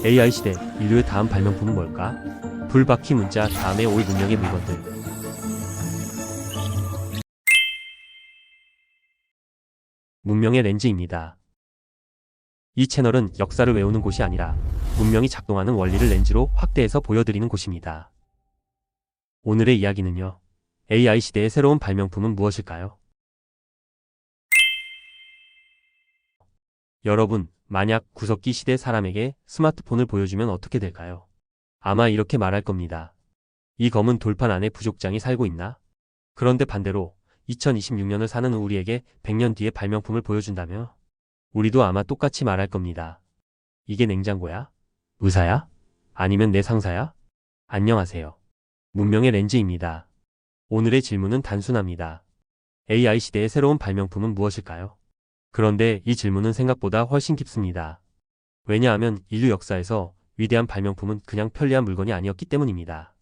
AI 시대, 인류의 다음 발명품은 뭘까? 불바퀴 문자, 다음에 올 문명의 물건들. 문명의 렌즈입니다. 이 채널은 역사를 외우는 곳이 아니라 문명이 작동하는 원리를 렌즈로 확대해서 보여드리는 곳입니다. 오늘의 이야기는요. AI 시대의 새로운 발명품은 무엇일까요? 여러분, 만약 구석기 시대 사람에게 스마트폰을 보여주면 어떻게 될까요? 아마 이렇게 말할 겁니다. 이 검은 돌판 안에 부족장이 살고 있나? 그런데 반대로 2026년을 사는 우리에게 100년 뒤의 발명품을 보여준다며? 우리도 아마 똑같이 말할 겁니다. 이게 냉장고야? 의사야? 아니면 내 상사야? 안녕하세요. 문명의 렌즈입니다. 오늘의 질문은 단순합니다. AI 시대의 새로운 발명품은 무엇일까요? 그런데 이 질문은 생각보다 훨씬 깊습니다. 왜냐하면 인류 역사에서 위대한 발명품은 그냥 편리한 물건이 아니었기 때문입니다.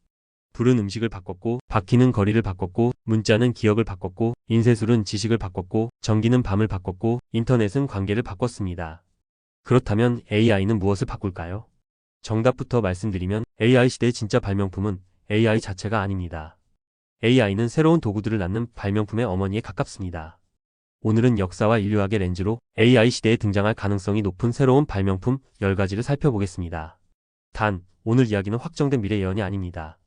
불은 음식을 바꿨고, 바퀴는 거리를 바꿨고, 문자는 기억을 바꿨고, 인쇄술은 지식을 바꿨고, 전기는 밤을 바꿨고, 인터넷은 관계를 바꿨습니다. 그렇다면 AI는 무엇을 바꿀까요? 정답부터 말씀드리면 AI 시대의 진짜 발명품은 AI 자체가 아닙니다. AI는 새로운 도구들을 낳는 발명품의 어머니에 가깝습니다. 오늘은 역사와 인류학의 렌즈로 AI 시대에 등장할 가능성이 높은 새로운 발명품 10가지를 살펴보겠습니다. 단, 오늘 이야기는 확정된 미래 예언이 아닙니다.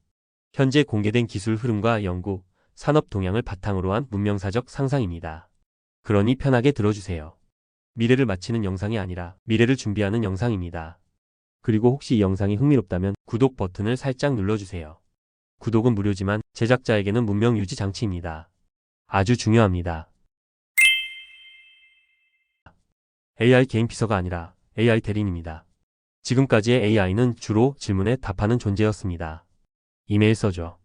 현재 공개된 기술 흐름과 연구, 산업 동향을 바탕으로 한 문명사적 상상입니다. 그러니 편하게 들어주세요. 미래를 맞히는 영상이 아니라 미래를 준비하는 영상입니다. 그리고 혹시 이 영상이 흥미롭다면 구독 버튼을 살짝 눌러주세요. 구독은 무료지만 제작자에게는 문명 유지 장치입니다. 아주 중요합니다. AI 개인 비서가 아니라 AI 대리인입니다. 지금까지의 AI는 주로 질문에 답하는 존재였습니다. 이메일 써줘.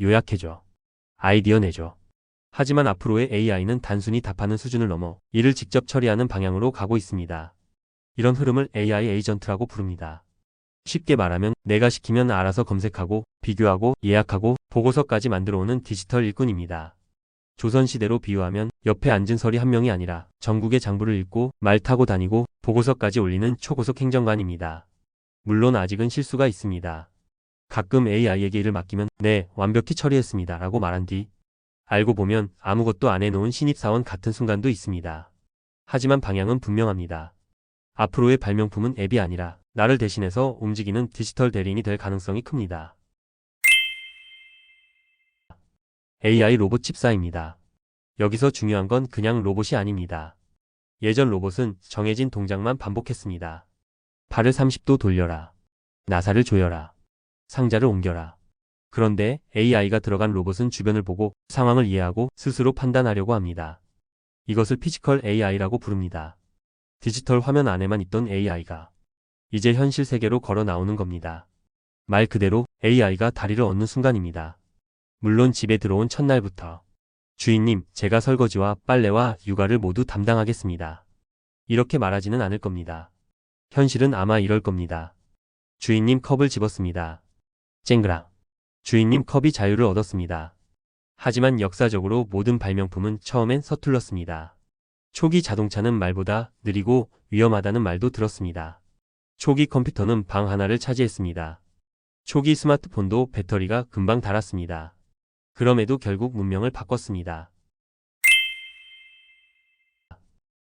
요약해줘. 아이디어 내줘. 하지만 앞으로의 AI는 단순히 답하는 수준을 넘어 일을 직접 처리하는 방향으로 가고 있습니다. 이런 흐름을 AI 에이전트라고 부릅니다. 쉽게 말하면 내가 시키면 알아서 검색하고, 비교하고, 예약하고, 보고서까지 만들어 오는 디지털 일꾼입니다. 조선시대로 비유하면 옆에 앉은 서리 한 명이 아니라 전국의 장부를 읽고 말 타고 다니고 보고서까지 올리는 초고속 행정관입니다. 물론 아직은 실수가 있습니다. 가끔 AI에게 일을 맡기면 네, 완벽히 처리했습니다 라고 말한 뒤 알고 보면 아무것도 안 해놓은 신입사원 같은 순간도 있습니다. 하지만 방향은 분명합니다. 앞으로의 발명품은 앱이 아니라 나를 대신해서 움직이는 디지털 대리인이 될 가능성이 큽니다. AI 로봇 칩사입니다. 여기서 중요한 건 그냥 로봇이 아닙니다. 예전 로봇은 정해진 동작만 반복했습니다. 팔을 30도 돌려라. 나사를 조여라. 상자를 옮겨라. 그런데 AI가 들어간 로봇은 주변을 보고 상황을 이해하고 스스로 판단하려고 합니다. 이것을 피지컬 AI라고 부릅니다. 디지털 화면 안에만 있던 AI가 이제 현실 세계로 걸어 나오는 겁니다. 말 그대로 AI가 다리를 얻는 순간입니다. 물론 집에 들어온 첫날부터 주인님, 제가 설거지와 빨래와 육아를 모두 담당하겠습니다. 이렇게 말하지는 않을 겁니다. 현실은 아마 이럴 겁니다. 주인님 컵을 집었습니다. 쨍그랑. 주인님 컵이 자유를 얻었습니다. 하지만 역사적으로 모든 발명품은 처음엔 서툴렀습니다. 초기 자동차는 말보다 느리고 위험하다는 말도 들었습니다. 초기 컴퓨터는 방 하나를 차지했습니다. 초기 스마트폰도 배터리가 금방 닳았습니다. 그럼에도 결국 문명을 바꿨습니다.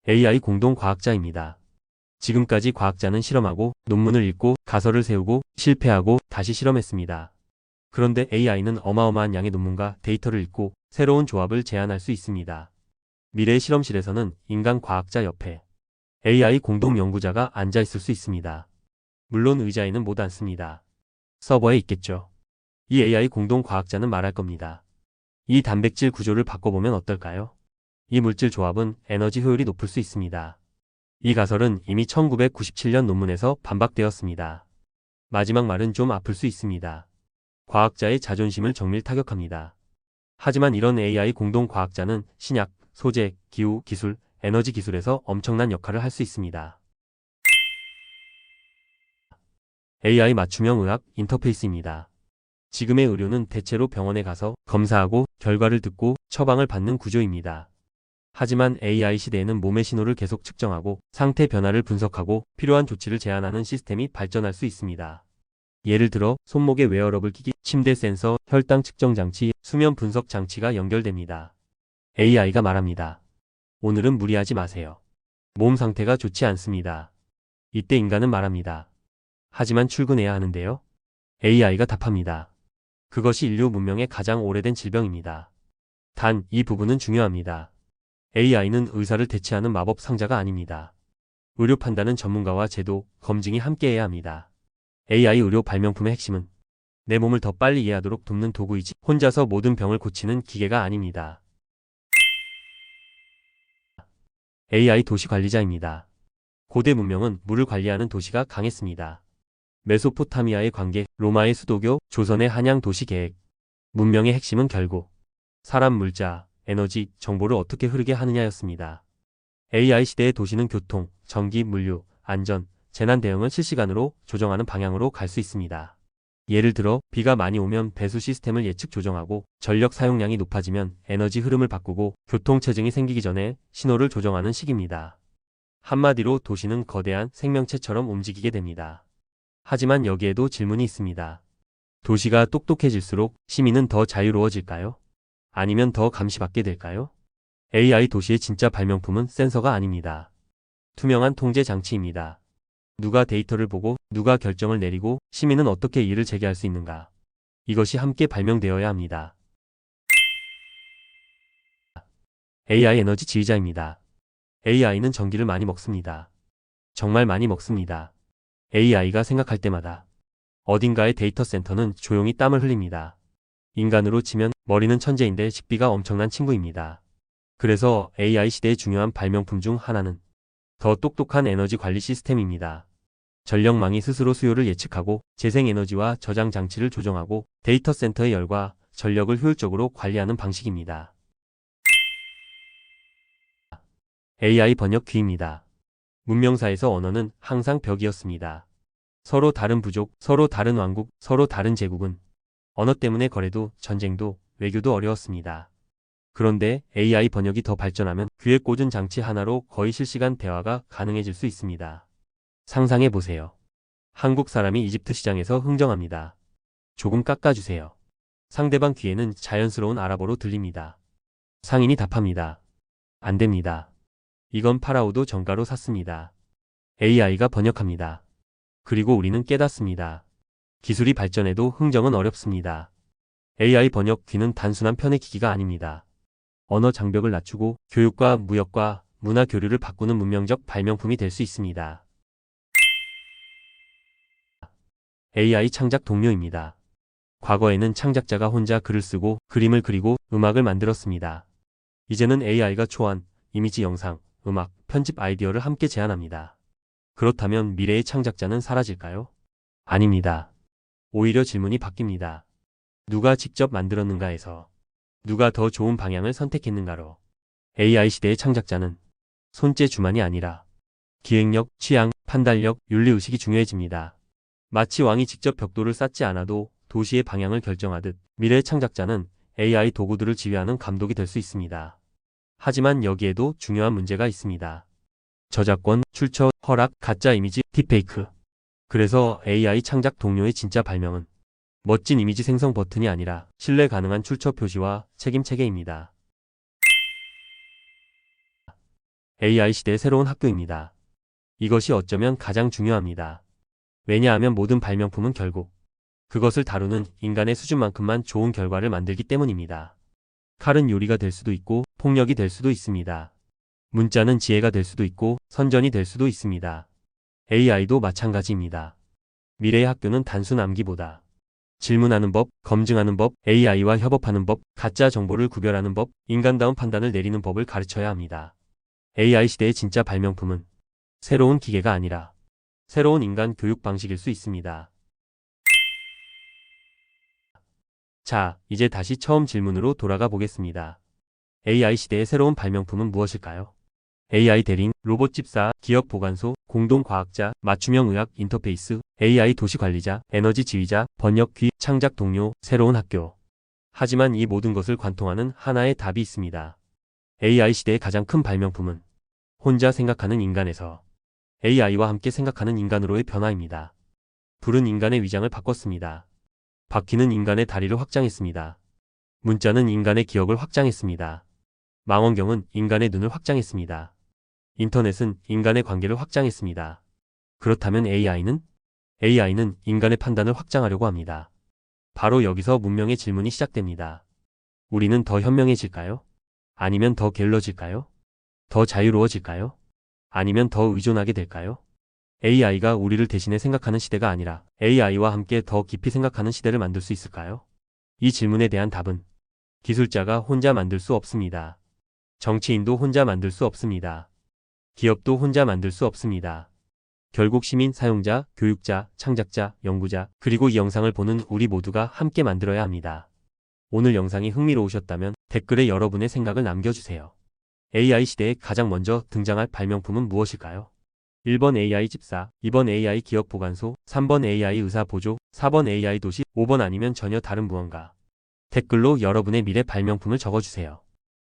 AI 공동과학자입니다. 지금까지 과학자는 실험하고 논문을 읽고 가설을 세우고 실패하고 다시 실험했습니다. 그런데 AI는 어마어마한 양의 논문과 데이터를 읽고 새로운 조합을 제안할 수 있습니다. 미래의 실험실에서는 인간 과학자 옆에 AI 공동연구자가 앉아 있을 수 있습니다. 물론 의자에는 못 앉습니다. 서버에 있겠죠. 이 AI 공동과학자는 말할 겁니다. 이 단백질 구조를 바꿔보면 어떨까요? 이 물질 조합은 에너지 효율이 높을 수 있습니다. 이 가설은 이미 1997년 논문에서 반박되었습니다. 마지막 말은 좀 아플 수 있습니다. 과학자의 자존심을 정밀 타격합니다. 하지만 이런 AI 공동과학자는 신약, 소재, 기후, 기술, 에너지 기술에서 엄청난 역할을 할 수 있습니다. AI 맞춤형 의학 인터페이스입니다. 지금의 의료는 대체로 병원에 가서 검사하고 결과를 듣고 처방을 받는 구조입니다. 하지만 AI 시대에는 몸의 신호를 계속 측정하고 상태 변화를 분석하고 필요한 조치를 제안하는 시스템이 발전할 수 있습니다. 예를 들어 손목에 웨어러블 기기, 침대 센서, 혈당 측정 장치, 수면 분석 장치가 연결됩니다. AI가 말합니다. 오늘은 무리하지 마세요. 몸 상태가 좋지 않습니다. 이때 인간은 말합니다. 하지만 출근해야 하는데요. AI가 답합니다. 그것이 인류 문명의 가장 오래된 질병입니다. 단, 이 부분은 중요합니다. AI는 의사를 대체하는 마법 상자가 아닙니다. 의료 판단은 전문가와 제도, 검증이 함께해야 합니다. AI 의료 발명품의 핵심은 내 몸을 더 빨리 이해하도록 돕는 도구이지 혼자서 모든 병을 고치는 기계가 아닙니다. AI 도시 관리자입니다. 고대 문명은 물을 관리하는 도시가 강했습니다. 메소포타미아의 관계, 로마의 수도교, 조선의 한양 도시 계획. 문명의 핵심은 결국 사람, 물자, 에너지, 정보를 어떻게 흐르게 하느냐였습니다. AI 시대의 도시는 교통, 전기, 물류, 안전, 재난 대응을 실시간으로 조정하는 방향으로 갈 수 있습니다. 예를 들어 비가 많이 오면 배수 시스템을 예측 조정하고 전력 사용량이 높아지면 에너지 흐름을 바꾸고 교통체증이 생기기 전에 신호를 조정하는 식입니다. 한마디로 도시는 거대한 생명체처럼 움직이게 됩니다. 하지만 여기에도 질문이 있습니다. 도시가 똑똑해질수록 시민은 더 자유로워질까요? 아니면 더 감시받게 될까요? AI 도시의 진짜 발명품은 센서가 아닙니다. 투명한 통제 장치입니다. 누가 데이터를 보고 누가 결정을 내리고 시민은 어떻게 이의를 제기할 수 있는가? 이것이 함께 발명되어야 합니다. AI 에너지 지휘자입니다. AI는 전기를 많이 먹습니다. 정말 많이 먹습니다. AI가 생각할 때마다 어딘가의 데이터 센터는 조용히 땀을 흘립니다. 인간으로 치면 머리는 천재인데 식비가 엄청난 친구입니다. 그래서 AI 시대의 중요한 발명품 중 하나는 더 똑똑한 에너지 관리 시스템입니다. 전력망이 스스로 수요를 예측하고 재생에너지와 저장 장치를 조정하고 데이터 센터의 열과 전력을 효율적으로 관리하는 방식입니다. AI 번역기입니다. 문명사에서 언어는 항상 벽이었습니다. 서로 다른 부족, 서로 다른 왕국, 서로 다른 제국은 언어 때문에 거래도 전쟁도 외교도 어려웠습니다. 그런데 AI 번역이 더 발전하면 귀에 꽂은 장치 하나로 거의 실시간 대화가 가능해질 수 있습니다. 상상해 보세요. 한국 사람이 이집트 시장에서 흥정합니다. 조금 깎아주세요. 상대방 귀에는 자연스러운 아랍어로 들립니다. 상인이 답합니다. 안 됩니다. 이건 파라오도 정가로 샀습니다. AI가 번역합니다. 그리고 우리는 깨닫습니다. 기술이 발전해도 흥정은 어렵습니다. AI 번역기는 단순한 편의 기기가 아닙니다. 언어 장벽을 낮추고 교육과 무역과 문화 교류를 바꾸는 문명적 발명품이 될 수 있습니다. AI 창작 동료입니다. 과거에는 창작자가 혼자 글을 쓰고 그림을 그리고 음악을 만들었습니다. 이제는 AI가 초안, 이미지, 영상, 음악, 편집 아이디어를 함께 제안합니다. 그렇다면 미래의 창작자는 사라질까요? 아닙니다. 오히려 질문이 바뀝니다. 누가 직접 만들었는가에서 누가 더 좋은 방향을 선택했는가로 AI 시대의 창작자는 손재주만이 아니라 기획력, 취향, 판단력, 윤리의식이 중요해집니다. 마치 왕이 직접 벽돌을 쌓지 않아도 도시의 방향을 결정하듯 미래의 창작자는 AI 도구들을 지휘하는 감독이 될 수 있습니다. 하지만 여기에도 중요한 문제가 있습니다. 저작권, 출처, 허락, 가짜 이미지, 딥페이크. 그래서 AI 창작 동료의 진짜 발명은 멋진 이미지 생성 버튼이 아니라 신뢰 가능한 출처 표시와 책임 체계입니다. AI 시대의 새로운 학교입니다. 이것이 어쩌면 가장 중요합니다. 왜냐하면 모든 발명품은 결국 그것을 다루는 인간의 수준만큼만 좋은 결과를 만들기 때문입니다. 칼은 요리가 될 수도 있고 폭력이 될 수도 있습니다. 문자는 지혜가 될 수도 있고 선전이 될 수도 있습니다. AI도 마찬가지입니다. 미래의 학교는 단순 암기보다 질문하는 법, 검증하는 법, AI와 협업하는 법, 가짜 정보를 구별하는 법, 인간다운 판단을 내리는 법을 가르쳐야 합니다. AI 시대의 진짜 발명품은 새로운 기계가 아니라 새로운 인간 교육 방식일 수 있습니다. 자, 이제 다시 처음 질문으로 돌아가 보겠습니다. AI 시대의 새로운 발명품은 무엇일까요? AI 대리인, 로봇 집사, 기업 보관소, 공동과학자, 맞춤형 의학 인터페이스, AI 도시 관리자, 에너지 지휘자, 번역기, 창작 동료, 새로운 학교. 하지만 이 모든 것을 관통하는 하나의 답이 있습니다. AI 시대의 가장 큰 발명품은 혼자 생각하는 인간에서 AI와 함께 생각하는 인간으로의 변화입니다. 불은 인간의 위장을 바꿨습니다. 바퀴는 인간의 다리를 확장했습니다. 문자는 인간의 기억을 확장했습니다. 망원경은 인간의 눈을 확장했습니다. 인터넷은 인간의 관계를 확장했습니다. 그렇다면 AI는? AI는 인간의 판단을 확장하려고 합니다. 바로 여기서 문명의 질문이 시작됩니다. 우리는 더 현명해질까요? 아니면 더 게을러질까요? 더 자유로워질까요? 아니면 더 의존하게 될까요? AI가 우리를 대신해 생각하는 시대가 아니라 AI와 함께 더 깊이 생각하는 시대를 만들 수 있을까요? 이 질문에 대한 답은 기술자가 혼자 만들 수 없습니다. 정치인도 혼자 만들 수 없습니다. 기업도 혼자 만들 수 없습니다. 결국 시민, 사용자, 교육자, 창작자, 연구자, 그리고 이 영상을 보는 우리 모두가 함께 만들어야 합니다. 오늘 영상이 흥미로우셨다면 댓글에 여러분의 생각을 남겨주세요. AI 시대에 가장 먼저 등장할 발명품은 무엇일까요? 1번 AI 집사, 2번 AI 기억 보관소, 3번 AI 의사 보조, 4번 AI 도시, 5번 아니면 전혀 다른 무언가. 댓글로 여러분의 미래 발명품을 적어주세요.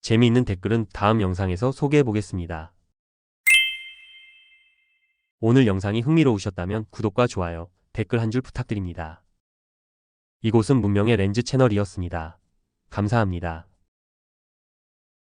재미있는 댓글은 다음 영상에서 소개해보겠습니다. 오늘 영상이 흥미로우셨다면 구독과 좋아요, 댓글 한 줄 부탁드립니다. 이곳은 문명의 렌즈 채널이었습니다. 감사합니다.